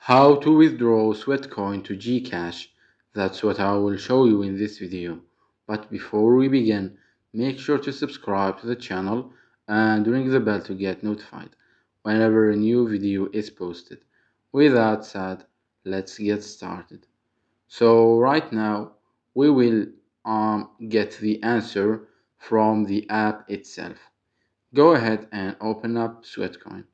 How to withdraw Sweatcoin to GCash. That's what I will show you in this video. But before we begin, make sure to subscribe to the channel and ring the bell to get notified whenever a new video is posted. With that said, let's get started. So right now we will get the answer from the app itself. Go ahead and open up Sweatcoin.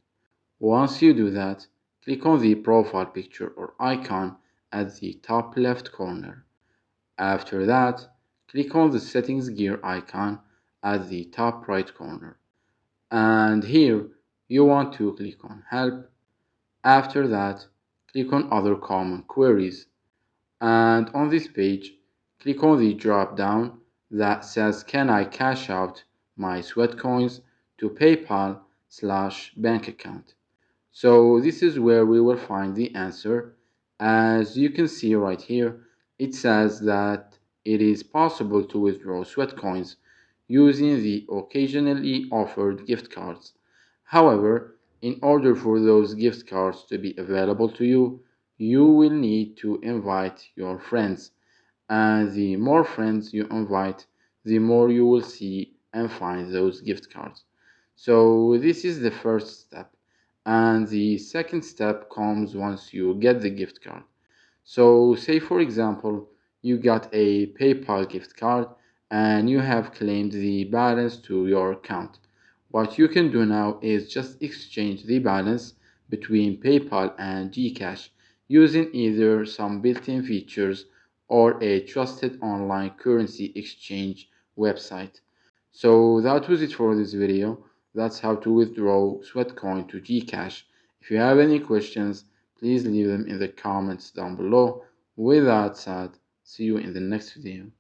Once you do that, click on the profile picture or icon at the top left corner. After that, click on the settings gear icon at the top right corner. And here you want to click on help. After that, click on other common queries. And on this page, click on the drop down that says can I cash out my Sweatcoins to PayPal/bank account. So this is where we will find the answer. As you can see right here, it says that it is possible to withdraw Sweatcoins using the occasionally offered gift cards. However, in order for those gift cards to be available to you, you will need to invite your friends. And the more friends you invite, the more you will see and find those gift cards. So this is the first step. And the second step comes once you get the gift card. So say for example, you got a PayPal gift card and you have claimed the balance to your account. What you can do now is just exchange the balance between PayPal and GCash using either some built-in features or a trusted online currency exchange website. So that was it for this video. That's how to withdraw Sweatcoin to GCash. If you have any questions, please leave them in the comments down below. With that said, see you in the next video.